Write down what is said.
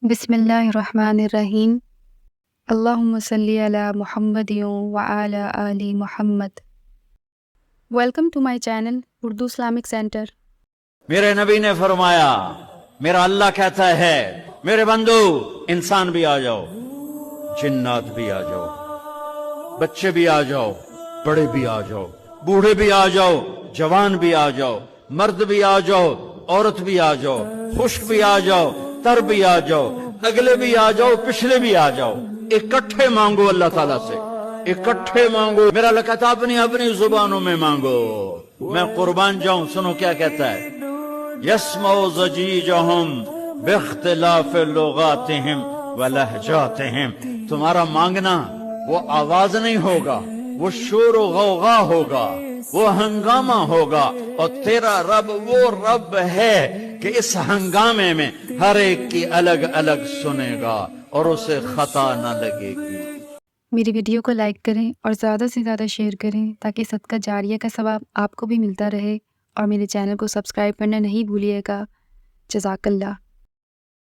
بسم اللہ الرحمن الرحیم۔ اللہم صلی علی محمد وعلی آل محمد۔ Welcome to my channel Urdu Islamic centre. میرے نبی نے فرمایا، میرا اللہ کہتا ہے میرے بندو انسان بھی آ جاؤ، جنات بھی آ جاؤ، بچے بھی آ جاؤ، بڑے بھی آ جاؤ، بوڑھے بھی آ جاؤ، جوان بھی آ جاؤ، مرد بھی آ جاؤ، عورت بھی آ جاؤ، خشک بھی آ جاؤ، تر بھی آ جاؤ، اگلے بھی آ جاؤ، پچھلے بھی آ جاؤ، اکٹھے مانگو اللہ تعالیٰ سے، اکٹھے مانگو۔ میرا اللہ کہتا اپنی اپنی زبانوں میں مانگو، میں قربان جاؤں۔ سنو کیا کہتا ہے، يسمع ضجيجهم باختلاف لغاتهم ولہجاتهم۔ تمہارا مانگنا وہ آواز نہیں ہوگا، وہ شور و غوغا ہوگا، وہ ہنگامہ ہوگا، اور تیرا رب وہ رب ہے کہ اس ہنگامے میں ہر ایک کی الگ الگ سنے گا اور اسے خطا نہ لگے گی۔ میری ویڈیو کو لائک کریں اور زیادہ سے زیادہ شیئر کریں تاکہ صدقہ جاریہ کا ثواب آپ کو بھی ملتا رہے، اور میرے چینل کو سبسکرائب کرنا نہیں بھولیے گا۔ جزاک اللہ۔